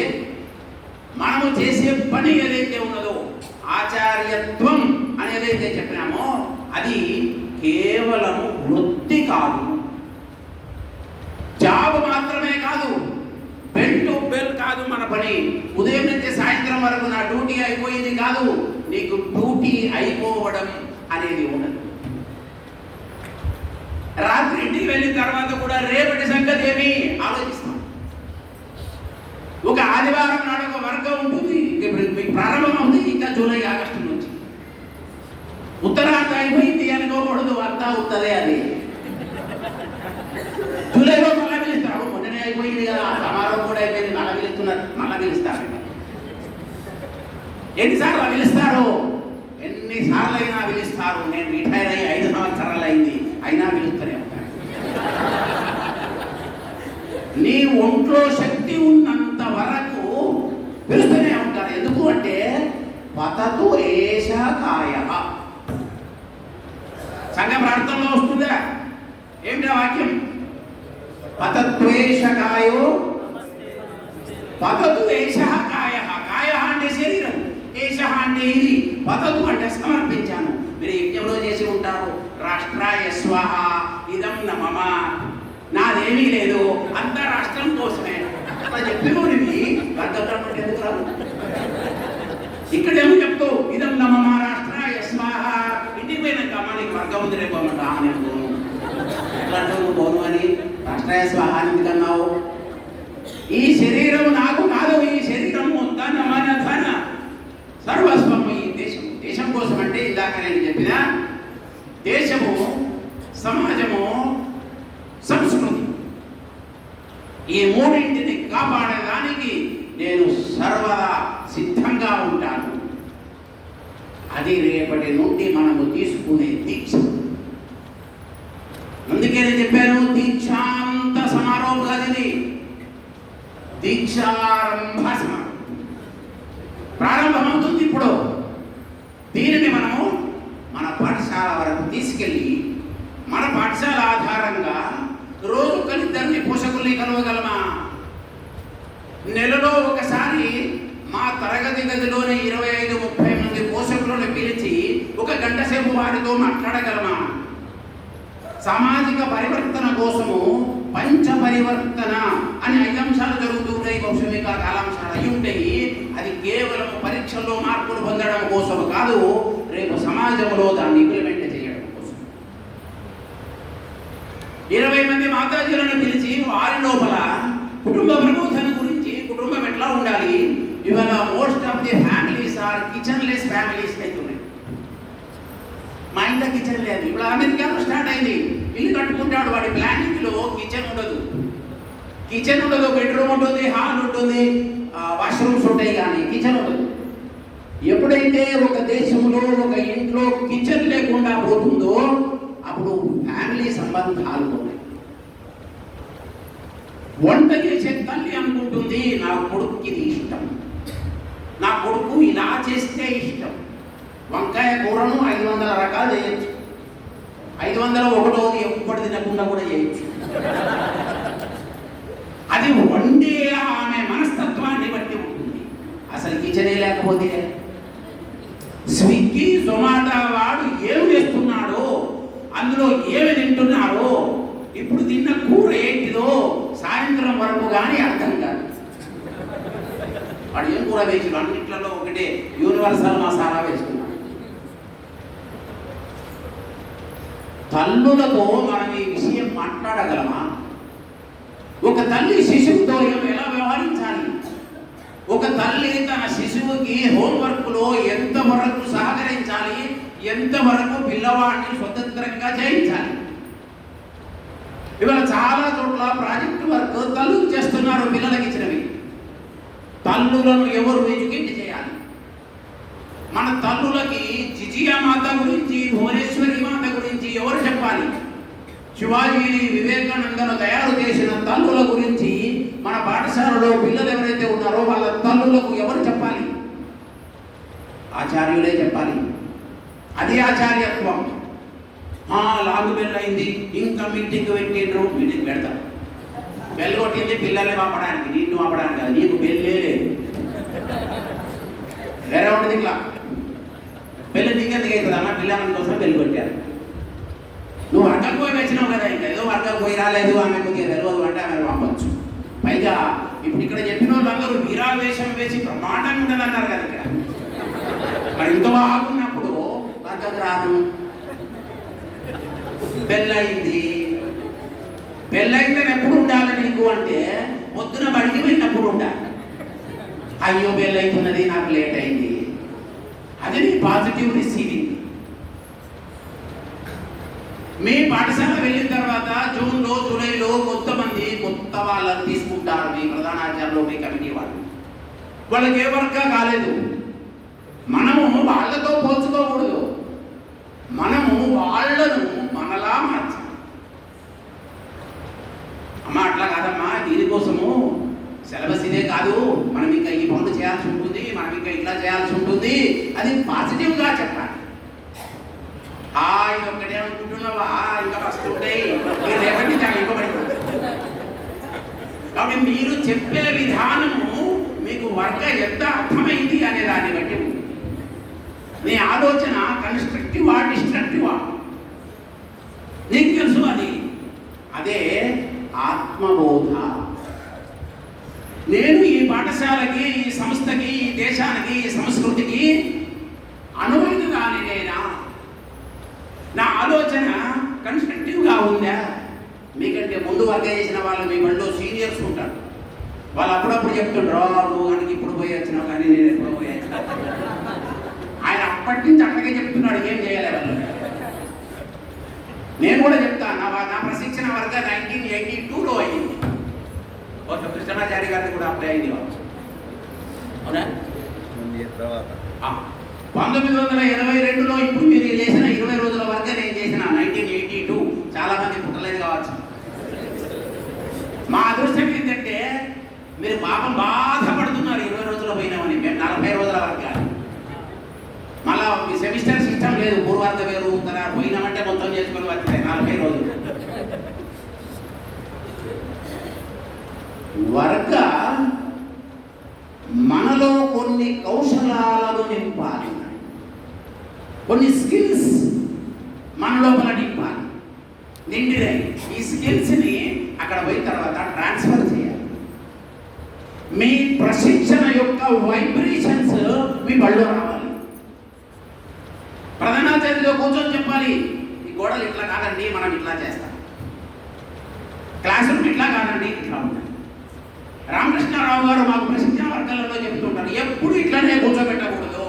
మనము చేసే పని ఏదైతే ఉన్నదో, ఆచార్యత్వం అనేదైతే చెప్పినామో అది కేవలము వృత్తి కాదు, జాబ్ మాత్రమే కాదు, బెల్ టు బెల్ కాదు మన పని. ఉదయం నుంచి సాయంత్రం వరకు నా డ్యూటీ అయిపోయింది కాదు, నీకు డ్యూటీ అయిపోవడం అనేది ఉండదు. రాత్రి ఇంటికి వెళ్ళిన తర్వాత కూడా రేపటి సంగతి ఏమి ఆలోచిస్తాం. ఒక ఆదివారం నాడు ఒక వర్గం ఉంటుంది, మీకు ప్రారంభం అవుతుంది ఇంకా జూలై ఆగస్టు నుంచి. ఉత్తరాంత అయిపోయింది అనుకోకూడదు, అంతా అవుతుంది. అది జూలైలో మళ్ళీ పిలుస్తారు. మొన్ననే అయిపోయింది కదా, సమారోహం కూడా అయిపోయింది, మళ్ళీ పిలుస్తున్నారు, మళ్ళీ పిలుస్తారు. ఎన్నిసార్లు పిలుస్తారు? ఎన్నిసార్లు అయినా పిలుస్తారు. నేను రిటైర్ అయ్యి 5 సంవత్సరాలు అయింది, అయినా పిలుస్తూనే ఉంటాను. నీ ఒంట్లో శక్తి ఉన్నంత వరకు పతతు ఏష కాయ. సంఘ ప్రార్థనలో వస్తుందా ఏమిటా వాక్యం? పతత్వేష కాయో పతతు ఏష కాయ. కాయ అంటే శరీరం, ఏష అంటే ఇది, పతతు అంటే సమర్పించాను. మీరు యజ్ఞంలో చేసి ఉంటారు, రాష్ట్రాయ స్వాహ ఇదం న మమ, నాదేమీ లేదు అంత రాష్ట్రం కోసమే చెప్పేవాడివి. వర్గబ్రహ్మణుడు ఎందుకు రాదు? ఇక్కడేమో చెప్తావు ఇదం న మమ రాష్ట్రాయ స్వాహ. ఇంటికి పోయినాక అమ్మ నీకు వర్గం ఉంది రేపు అమ్మంటా నేను పోను, ఎట్లా నువ్వు పోను అని రాష్ట్రాయ స్వాహ ఎందుకన్నావు? ఈ శరీరం నాకు కాదు, ఈ శరీరం తన మన ధన సర్వస్వము ఈ దేశం. దేశం కోసం అంటే ఇందాక నేను చెప్పిన దేశము, సమాజము, సంస్కృతి, ఈ మూడింటిని కాపాడడానికి నేను సర్వదా సిద్ధంగా ఉంటాను. అది రేపటి నుండి మనము తీసుకునే దీక్ష. అందుకే నేను చెప్పాను దీక్షాంత సమారోహం అది, దీక్షారంభ సమారోహం ప్రారంభమవుతుంది ఇప్పుడు. దీనిని మనము మన పాఠశాల వరకు తీసుకెళ్ళి మన పాఠశాల ఆధారంగా రోజు కలిద్దరిని పోషకుల్ని కలవగలమా? నెలలో ఒకసారి మా తరగతి గదిలోని 25-30 మంది పోషకులను పిలిచి 1 గంట సేపు వారితో మాట్లాడగలమా? సామాజిక పరివర్తన కోసము పంచ పరివర్తన అని 5 అంశాలు జరుగుతుంటాయి, కౌశమిక కాలాంశాలు అయి ఉంటాయి. అది కేవలం పరీక్షల్లో మార్కులు పొందడం కోసం కాదు, రేపు సమాజంలో దాన్ని ఇంప్లిమెంట్ చేయడం కోసం. 20 మంది మాతాజీలను పిలిచి వారి లోపల కుటుంబ ప్రబోధన గురించి, కుటుంబం ఎట్లా ఉండాలి. ఇవాళ most of the families are kitchen less families అవుతున్నాయి. మా ఇంట్లో కిచెన్ లేదు. ఇప్పుడు అమెరికాలో స్టార్ట్ అయింది. ఇల్లు కట్టుకుంటాడు, వాడి ప్లానింగ్ లో కిచెన్ ఉండదు. బెడ్రూమ్ ఉంటుంది, హాల్ ఉంటుంది, వాష్రూమ్స్ ఉంటాయి, కానీ కిచెన్ ఉండదు. ఎప్పుడైతే ఒక దేశంలో ఒక ఇంట్లో కిచెన్ లేకుండా పోతుందో అప్పుడు ఫ్యామిలీ సంబంధాలు ఉన్నాయి. వంట చేసే తల్లి అనుకుంటుంది నా కొడుకుకి ఇది ఇష్టం, నా కొడుకు ఇలా చేస్తే ఇష్టం. వంకాయ కూరను 500 రకాలు చేయొచ్చు, 501వ ఎప్పుడు తినకుండా కూడా చేయొచ్చు. అది వండే ఆమె మనస్తత్వాన్ని బట్టి ఉంటుంది. అసలు కిచెనే లేకపోతే స్విగ్గీ జొమాటో వాడు ఏమి చేస్తున్నాడో, అందులో ఏమి తింటున్నాడో, ఇప్పుడు తిన్న కూర ఏంటిదో సాయంత్రం వరకు కానీ అర్థం కాదు. వాడు ఏం కూర వేసి అన్నింటిలో ఒకటే యూనివర్సల్ మసాలా వేసుకున్నాడు. తల్లులతో మనం ఈ విషయం మాట్లాడగలమా? ఒక తల్లి శిశువుతో ఎలా వ్యవహరించాలి? ఒక తల్లి తన శిశువుకి హోంవర్క్లో ఎంతవరకు సహకరించాలి, ఎంతవరకు పిల్లవాడిని స్వతంత్రంగా చేయించాలి? ఇవాళ చాలా చోట్ల ప్రాజెక్టు వర్క్ తల్లులు చేస్తున్నారు, పిల్లలకి ఇచ్చినవి. తల్లులను ఎవరు ఎడ్యుకేట్ చేయాలి? మన తల్లులకి జిజియా మాత గురించి, భువనేశ్వరి మాత గురించి ఎవరు చెప్పాలి? శివాజీని, వివేకానందను తయారు చేసిన తల్లుల గురించి మన పాఠశాలలో పిల్లలు ఎవరైతే ఉన్నారో వాళ్ళ తల్లులకు ఎవరు చెప్పాలి? ఆచార్యులే చెప్పాలి. అది ఆచార్యత్వం. లాంగ్ బెల్ అయింది, ఇంకా మీటింగ్ పెట్టిండ్రు. మీటింగ్ పెడతాం, బెల్ కొట్టింది పిల్లల్ని పంపడానికి, నిన్ను పంపడానికి కాదు. నీకు బెల్లే లేదు, వేరే ఉంటుంది. ఇట్లా బెల్ నీకెందుకు అవుతుంది అమ్మ? పిల్లల కోసం బెల్ కొట్టారు. నువ్వు వర్గం పోయి వచ్చినావు కదా, ఇంకా ఏదో వర్గం పోయి రాలేదు, ఆమె కొద్దిగా తెలియదు అంటే ఆమె పంపచ్చు. పైగా ఇప్పుడు ఇక్కడ చెప్పిన వాళ్ళందరూ వీరావేశం వేసి ప్రమాణంగా ఉండదు అన్నారు కదా. ఇక్కడ మరి ఇంత బాగున్నప్పుడు వర్గం రాదు. పెళ్ళయింది, పెళ్ళయిందని ఎప్పుడు ఉండాలి నీకు అంటే పొద్దున బడికి పోయినప్పుడు ఉండాలి. అయ్యో పెళ్ళైతున్నది, నాకు లేట్ అయింది, అది నీ పాజిటివ్ రిసీవింగ్. మీ పాఠశాల వెళ్ళిన తర్వాత జూన్లో, జూలైలో కొంతమంది కొత్త వాళ్ళని తీసుకుంటారు. మీ ప్రధానాచార్యులు, మీ కమిటీ వాళ్ళు, వాళ్ళకి ఏ వర్క్ కాలేదు. మనము వాళ్ళతో పోల్చుకోకూడదు, మనము వాళ్ళను మనలా మార్చాలి. అమ్మ అట్లా కాదమ్మా, దీనికోసము సిలబస్ ఇదే కాదు, మనం ఇంకా ఈ పనులు చేయాల్సి ఉంటుంది, మనం ఇంకా ఇట్లా చేయాల్సి ఉంటుంది. ఉంటుంది. అది పాజిటివ్గా చెప్పాలి. ఇది ఒక్కటే అనుకుంటున్నావా, ఇంకా వస్తుంటాయి, మీరు రేపటి దాన్ని ఇవ్వబడిపోతుంది. కాబట్టి మీరు చెప్పే విధానము మీకు వర్క్ ఎంత అర్థమైంది అనే దాన్ని బట్టి ఉంది. నీ ఆలోచన కన్స్ట్రక్టివా డిస్ట్రక్టివా నీకు తెలుసు. అదే ఆత్మబోధ. నేను ఈ పాఠశాలకి, ఈ సంస్థకి, ఈ దేశానికి, ఈ సంస్కృతికి అనువైన దానినేనా? నా ఆలోచన కన్స్ట్రక్టివ్గా ఉందా? మీకంటే ముందు వర్గ చేసిన వాళ్ళు మీ బడిలో సీనియర్స్ ఉంటారు. వాళ్ళు అప్పుడప్పుడు చెప్తుంటారు, నువ్వు కనుక ఇప్పుడు పోయి వచ్చినావు కానీ నేను ఎప్పుడు పోయి వచ్చినా. ఆయన అప్పటి నుంచి అట్లాగే చెప్తున్నాడు, ఏం చేయాలి వాళ్ళు. నేను కూడా చెప్తాను, నా ప్రశిక్షణ వర్గ 1982లో అయింది. కృష్ణమాచారి గారిని కూడా అప్లై అయింది కావచ్చు. అవునా? 1982లో ఇప్పుడు మీరు చేసిన 20 రోజుల వర్గ నేను చేసిన 1982. చాలా మంది పుట్టలేదు కావచ్చు. మా అదృష్టం ఏంటంటే మీరు పాపం బాధపడుతున్నారు 20 రోజులు పోయినామని. మేము 40 రోజుల వర్గ. మళ్ళా మీ సెమిస్టర్ సిస్టమ్ లేదు, పూర్వార్ధ వేరు ఉత్తర పోయినామంటే మొత్తం చేసుకొని వస్తాయి 40 రోజులు. వర్గ మనలో కొన్ని కౌశలాలను నింపాలి, కొన్ని స్కిల్స్ మన లోపల నింపాలి, నిండినాయి. ఈ స్కిల్స్ని అక్కడ పోయిన తర్వాత ట్రాన్స్ఫర్ చేయాలి. మీ ప్రశిక్షణ యొక్క వైబ్రేషన్స్ మీ బడిలో రావాలి. ప్రధానాచార్యులో కూర్చొని చెప్పాలి, ఈ గోడలు ఇట్లా కాదండి, మనం ఇట్లా చేస్తాం. క్లాస్ రూమ్ ఇట్లా కాదండి, ఇట్లా ఉంటాయి. రామకృష్ణారావు గారు మాకు ప్రశిక్షణ వర్గాలలో చెప్తుంటారు, ఎప్పుడు ఇట్లానే కూర్చోబెట్టకూడదు,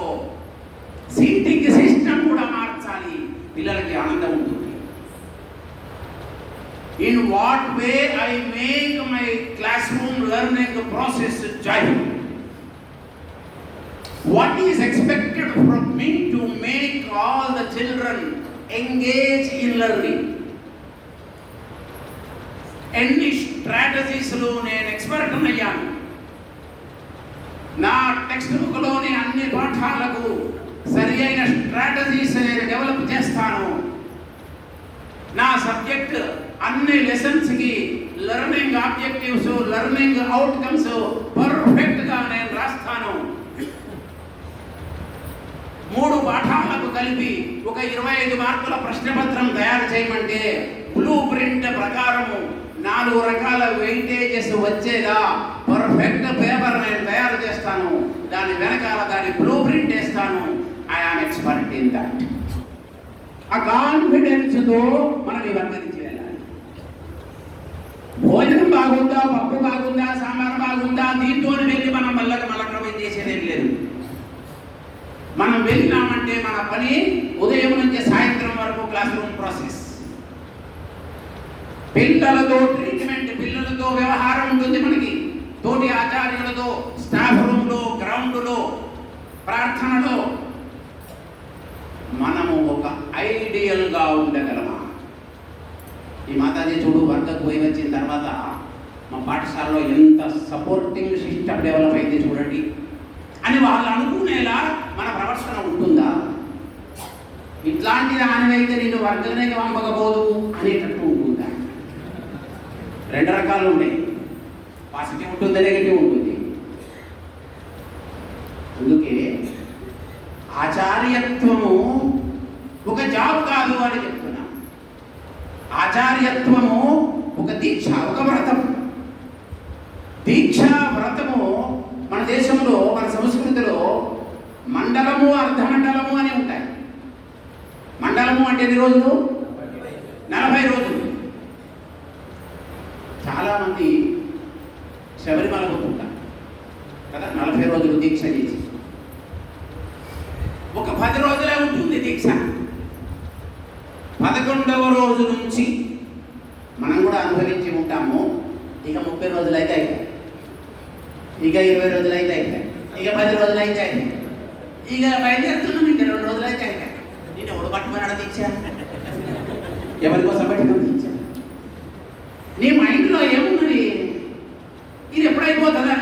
సీటింగ్ సిస్టమ్ కూడా మార్చాలి, పిల్లలకి ఆనందం ఉంటుంది. In what way I make my classroom learning process joyful? What is expected from me to make all the children engage in learning? ఎన్ని స్ట్రాటజీస్లో నేను ఎక్స్పర్ట్ అయ్యాను. నా టెక్స్ట్ బుక్లోని అన్ని పాఠాలకు సరి అయిన స్ట్రాటజీస్ నేను డెవలప్ చేస్తాను. నా సబ్జెక్ట్ అన్ని లెసన్స్కి లెర్నింగ్ ఆబ్జెక్టివ్స్, లెర్నింగ్ అవుట్కమ్స్ పర్ఫెక్ట్గా నేను రాస్తాను. 3 పాఠాలకు కలిపి ఒక 25 మార్కుల ప్రశ్నపత్రం తయారు చేయమంటే బ్లూ ప్రింట్ ప్రకారము 4 రకాల వెయిటేజెస్ వచ్చేలా పర్ఫెక్ట్ పేపర్ నేను తయారు చేస్తాను. దాని వెనకాల దాని బ్లూ ప్రింట్ వేస్తాను. I am expert in that. ఆ కాన్ఫిడెన్స్తో మనం ఇవన్నీ చేయాలి. భోజనం బాగుందా, పప్పు బాగుందా, సాంబార్ బాగుందా, దీంతో వెళ్ళి మనం మలక్రమం చేసేదేం లేదు. మనం వెళ్ళినామంటే మన పని ఉదయం నుంచి సాయంత్రం వరకు క్లాస్ రూమ్ ప్రాసెస్. పిల్లలతో ట్రీట్మెంట్, పిల్లలతో వ్యవహారం ఉంటుంది మనకి, తోటి ఆచార్యులతో, స్టాఫ్ రూమ్లో, గ్రౌండ్లో, ప్రార్థనలో. మనము ఒక ఐడియల్గా ఉండగలమా? ఈ మాతాజీ చూడు, వర్గకు పోయి వచ్చిన తర్వాత మా పాఠశాలలో ఎంత సపోర్టింగ్ సిస్టమ్ డెవలప్ అయింది చూడండి అని వాళ్ళు అనుకునేలా మన ప్రవర్తన ఉంటుందా? ఇట్లాంటి దానివైతే నేను వర్గనే పంపకపోదు అనేటట్టు ఉంటుందా? 2 రకాలు ఉంటాయి, పాజిటివ్ ఉంటుంది, నెగటివ్ ఉంటుంది. అందుకే ఆచార్యత్వము ఒక జాబ్ కాదు అని చెప్తున్నా. ఆచార్యత్వము ఒక దీక్ష, ఒక వ్రతం. దీక్ష వ్రతము మన దేశంలో, మన సంస్కృతిలో మండలము, అర్ధమండలము అని ఉంటాయి. మండలము అంటే ఎన్ని రోజులు? 40 రోజులు. చాలామంది శబరిమల పోతుంటారు కదా, 40 రోజులు దీక్ష చేసి. ఒక 10 రోజులే ఉంటుంది దీక్ష. 11వ రోజు నుంచి మనం కూడా అనుభవించి ఉంటాము. ఇక 30 రోజులు అయితే అయిపోయి, ఇక 20 రోజులు అయితే అయిపోయి, ఇక 10 రోజులు అయితే అయిపోయి, ఇక బయలుదేరుతున్నాం. ఇంకా 2 రోజులు అయితే అయిపోయి. నేను ఎవడు పట్టుకున్నాడు దీక్ష? ఎవరి కోసం పట్టిన దీక్ష? నీ మైండ్లో ఏమున్నది? ఇది ఎప్పుడైపోతుందా?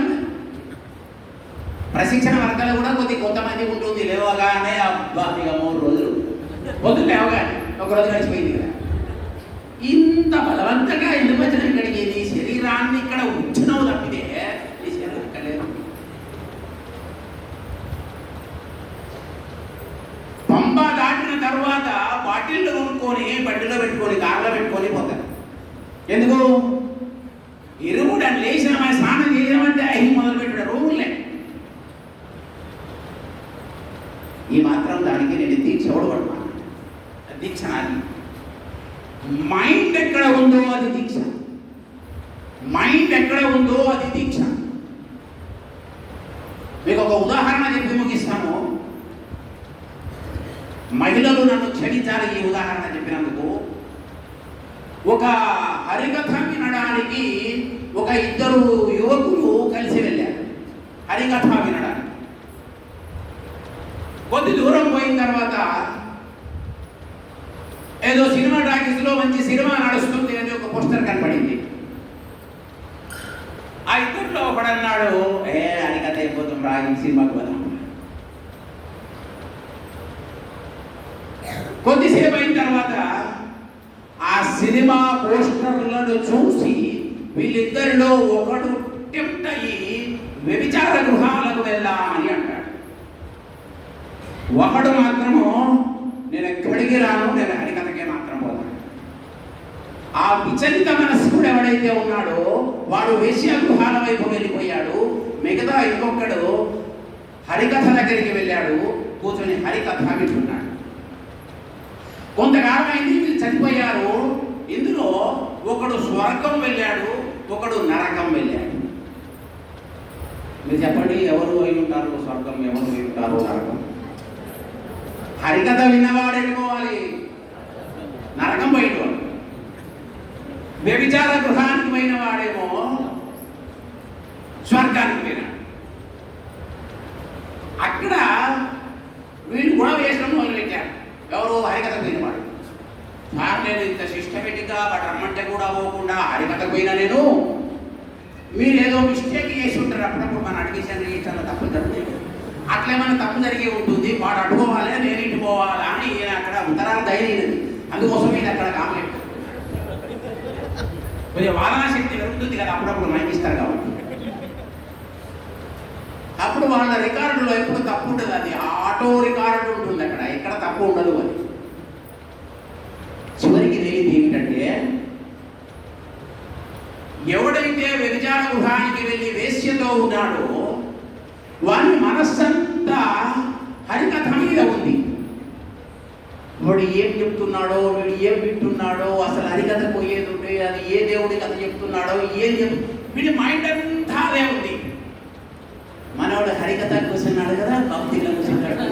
ప్రశిక్షణ వర్గాలు కూడా కొంతమంది ఉంటూ నుంచి లేవగానే అబ్బా ఇక 3 రోజులు పొద్దున్న లేవగానే ఒక రోజు గడిచిపోయింది కదా. ఇంత బలవంతంగా ఎందుకు వచ్చిన ఇక్కడికి? నీ శరీరాన్ని ఇక్కడ ఉంచినవు తప్పితే నీ శరీరం ఎక్కలేదు. పంబ దాటిన తర్వాత బాటిల్లో కొనుక్కొని బండిలో పెట్టుకొని కార్లో పెట్టుకొని పోతారు. ఎందుకు? ఇరుముడు అని లేచిన స్నానం చేసామంటే అవి మొదలు పెట్టాడు రూములే. ఈ మాత్రం దానికి నేను దీక్ష పడుతున్నాను. దీక్ష నాది. మైండ్ ఎక్కడ ఉందో అది దీక్ష. మైండ్ ఎక్కడ ఉందో అది దీక్ష. మీకు ఒక ఉదాహరణ చెప్పి ముగిస్తాను. మహిళలు నన్ను క్షమించాలి ఈ ఉదాహరణ చెప్పినందుకు. ఒక హరికథ వినడానికి ఒక 2 యువకులు కలిసి వెళ్ళారు హరికథ వినడానికి. కొద్ది దూరం పోయిన తర్వాత ఏదో సినిమా టాకీస్లో మంచి సినిమా నడుస్తుంది అని ఒక పోస్టర్ కనపడింది. ఆ 2లో ఒకడన్నాడు, హరికథ అయిపోతాం రా, ఈ సినిమాకు పోదాం. కొద్దిసేపు అయిన తర్వాత ఆ సినిమా పోస్టర్లను చూసి వీళ్ళిద్దరిలో ఒకడు టెంప్ట్ అయ్యి వ్యభిచార గృహాలకు వెళ్దామని అంటాడు. ఒకడు మాత్రము నేను ఎక్కడికి రాను, నేను హరికథకే మాత్రం పోతాను. ఆ విచలిత మనస్సుడు ఎవడైతే ఉన్నాడో వాడు వేశ్య గృహాల వైపు వెళ్ళిపోయాడు. మిగతా ఇంకొకడు హరికథ దగ్గరికి వెళ్ళాడు, కూర్చొని హరికథ వింటున్నాడు. కొంతకాలం అయింది, వీళ్ళు చనిపోయారు. ఇందులో ఒకడు స్వర్గం వెళ్ళాడు, ఒకడు నరకం వెళ్ళాడు. మీరు చెప్పండి, ఎవరు అయి ఉంటారు స్వర్గం, ఎవరు అయి ఉంటారు నరకం? హరికథ విన్నవాడు ఎట్టుకోవాలి, నరకం పోయేటవాడు. వ్యభిచార గృహానికి పోయిన వాడేమో స్వర్గానికి పోయినాడు. అక్కడ వీళ్ళు కూడా వేసడం మొదలుపెట్టారు. ఎవరు? హరికథ పోయినవాడు. నేను ఇంత సిస్టమేటిక్గా వాడు రమ్మంటే కూడా పోకుండా హరికథ పోయినా నేను, మీరు ఏదో మిస్టేక్ చేసి ఉంటారు. అప్పుడప్పుడు మన అడ్మిషన్ చేసిన తప్పు జరుగుతుంది. అట్లేమన్నా తప్పు జరిగి ఉంటుంది, వాడు అడ్డుకోవాలి నేను ఇటు పోవాలా అని ఈయన అక్కడ ఉత్తరాల ధైర్యం. అందుకోసం ఇది అక్కడ కాంప్లెక్ట్ కొంచెం వాదన శక్తి పెరుగుతుంది కదా, అప్పుడప్పుడు మైకిస్తారు కాబట్టి. అప్పుడు వాళ్ళ రికార్డులో ఎప్పుడు తప్పు ఉంటుంది, అది ఆటో రికార్డు ఉంటుంది అక్కడ, ఎక్కడ తప్పు ఉండదు. అది చివరికి తెలియదు ఏమిటంటే, ఎవడైతే వ్యభిచార గృహానికి వెళ్ళి వేశ్యతో ఉన్నాడో వాని మనస్సంతా హరికథ మీద ఉంది. వాడు ఏం చెప్తున్నాడో, వీడు ఏం వింటున్నాడో, అసలు హరికథ పోయేది ఉంటే అది ఏ దేవుడి కథ చెప్తున్నాడో, వీడి మైండ్ అంతా అదే ఉంది. మనవాడు హరికథ కూర్చున్నాడు కదా, భక్తిగా కూర్చున్నాడు,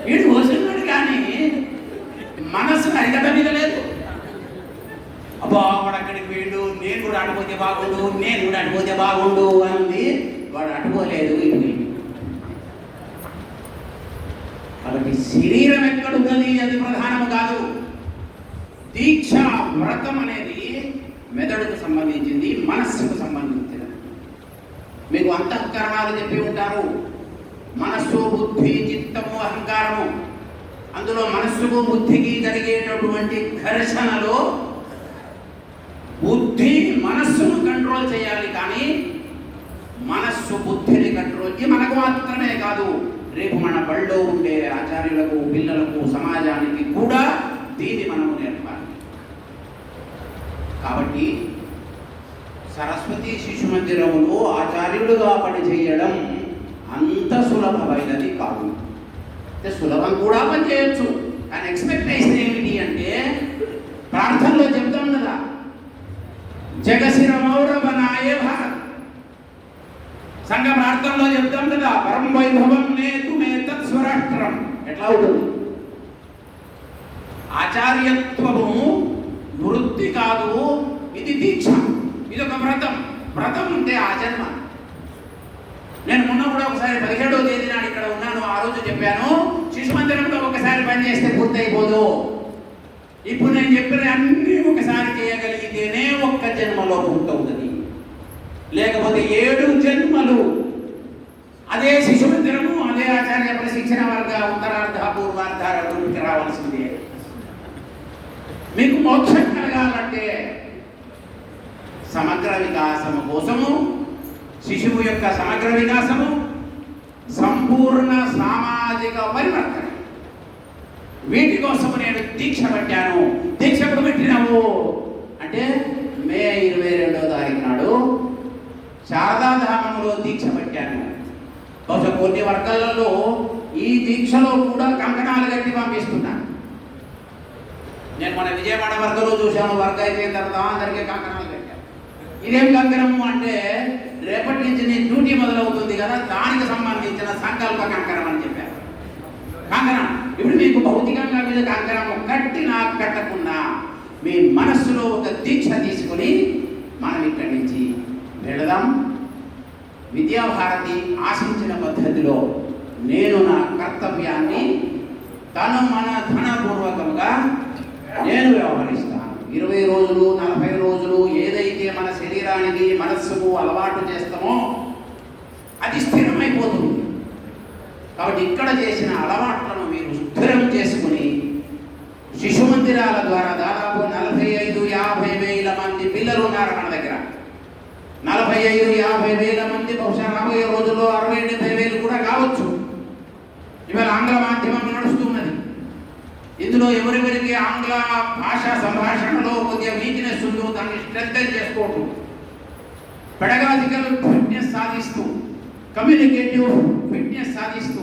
వీడు కూర్చున్నాడు కానీ మనస్సు హరికథ మీద లేదు. అబ్బా వాడు అక్కడికి వీడు, నేను కూడా అటుపోతే బాగుండు, నేను కూడా అటుపోతే బాగుండు అని ఉంది. వాడు అటుకోలేదు, ఇటు. కాబట్టి శరీరం ఎక్కడున్నది అది ప్రధానము కాదు. దీక్ష వ్రతం అనేది మెదడుకు సంబంధించింది, మనస్సుకు సంబంధించింది. మీకు అంతఃకరణాలు చెప్పి ఉంటారు, మనస్సు, బుద్ధి, చిత్తము, అహంకారము. అందులో మనస్సుకు బుద్ధికి జరిగేటటువంటి ఘర్షణలో బుద్ధి మనస్సును కంట్రోల్ చేయాలి, కానీ మనస్సు బుద్ధిని కంట్రోల్ చేయాలి. మనకు మాత్రమే కాదు, రేపు మన బళ్ళో ఉండే ఆచార్యులకు, పిల్లలకు, సమాజానికి కూడా దీన్ని మనము నేర్పాలి. కాబట్టి సరస్వతి శిశు మందిరంలో ఆచార్యులుగా పనిచేయడం అంత సులభమైనది కాదు. అంటే సులభం కూడా పనిచేయచ్చు, కానీ ఎక్స్పెక్టేషన్ ఏమిటి అంటే, ప్రార్థనలో చెప్తాం కదా, జగశిరమౌరవనాయ భారత్. సంఘ ప్రార్థనలో చెప్తాం కదా, పరం వైభవం నేతు మే తత్స్వరాష్ట్రం. ఎట్లా ఉంటుంది? ఆచార్యత్వము వృత్తి కాదు, ఇది దీక్ష, ఇది ఒక వ్రతం. వ్రతం ఉంటే ఆ జన్మ. నేను మొన్న కూడా ఒకసారి 17వ తేదీ నాడు ఇక్కడ ఉన్నాను, ఆ రోజు చెప్పాను, శిశు మందిరంలో ఒకసారి పని చేస్తే పూర్తయిపోదు. ఇప్పుడు నేను చెప్పిన అన్ని ఒకసారి చేయగలిగితేనే ఒక్క జన్మలో పూర్తవుతుంది, లేకపోతే 7 జన్మలు అదే శిశు మందిరము, అదే ఆచార్య ప్రశిక్షణ వర్గ ఉత్తరార్ధ పూర్వార్ధ అభివృద్ధికి రావాల్సిందే. మీకు మోక్షం కలగాలంటే సమగ్ర వికాసము కోసము, శిశువు యొక్క సమగ్ర వికాసము, సంపూర్ణ సామాజిక పరివర్తన, వీటి కోసం నేను దీక్ష పెట్టాను. దీక్ష ఎప్పుడు పెట్టినావు అంటే మే 22వ తారీఖు నాడు శారదాధామంలో దీక్ష పెట్టాను. బహుశా కొన్ని వర్గాలలో ఈ దీక్షలో కూడా కంకణాలు కట్టి పంపిస్తున్నాను. నేను మన విజయవాడ వర్గంలో చూశాను. వర్గ అయిపోయిన తర్వాత అందరికీ కంకణాలు కట్టాను. ఇదేం కంకణము అంటే రేపటి నుంచి నీ డ్యూటీ మొదలవుతుంది కదా, దానికి సంబంధించిన సంకల్ప కంకణం అని చెప్పారు. కంకణం ఇప్పుడు మీకు భౌతికంగా మీద కంకణము కట్టినా కట్టకుండా మీ మనస్సులో ఒక దీక్ష తీసుకుని మనం ఇక్కడి నుంచి వెళదాం. విద్యాభారతి ఆశించిన పద్ధతిలో నేను నా కర్తవ్యాన్ని మన ధనపూర్వకంగా నేను వ్యవహరిస్తాను. 20 రోజులు 40 రోజులు ఏదైతే మన శరీరానికి మనస్సుకు అలవాటు చేస్తామో అది స్థిరమైపోతుంది. కాబట్టి ఇక్కడ చేసిన అలవాట్లను మీరు స్థిరం చేసుకుని శిశు మందిరాల ద్వారా దాదాపు 45-50 వేల మంది పిల్లలు ఉన్నారు మన దగ్గర. 45-50 వేల మంది, బహుశా రాబోయే రోజుల్లో 60-70 వేలు కూడా కావచ్చు. ఇవాళ ఆంగ్ల మాధ్యమం నడుస్తున్నది. ఇందులో ఎవరెవరికి ఆంగ్ల భాషా సంభాషణలో కొద్దిగా వీక్నెస్ ఉందో దాన్ని స్ట్రెంథెన్ చేసుకోవటం, పెడగాజికల్ ఫిట్నెస్ సాధిస్తూ, కమ్యూనికేటివ్ ఫిట్నెస్ సాధిస్తూ,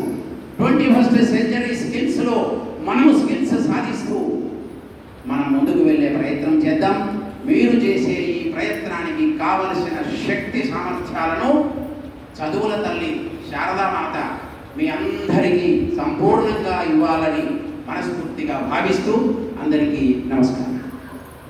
21st సెంచరీ స్కిల్స్లో మనము స్కిల్స్ సాధిస్తూ మనం ముందుకు వెళ్ళే ప్రయత్నం చేద్దాం. మీరు చేసే ఈ ప్రయత్నానికి కావలసిన శక్తి సామర్థ్యాలను చదువుల తల్లి శారదామాత మీ అందరికీ సంపూర్ణంగా ఇవ్వాలని మనస్ఫూర్తిగా భావిస్తూ అందరికీ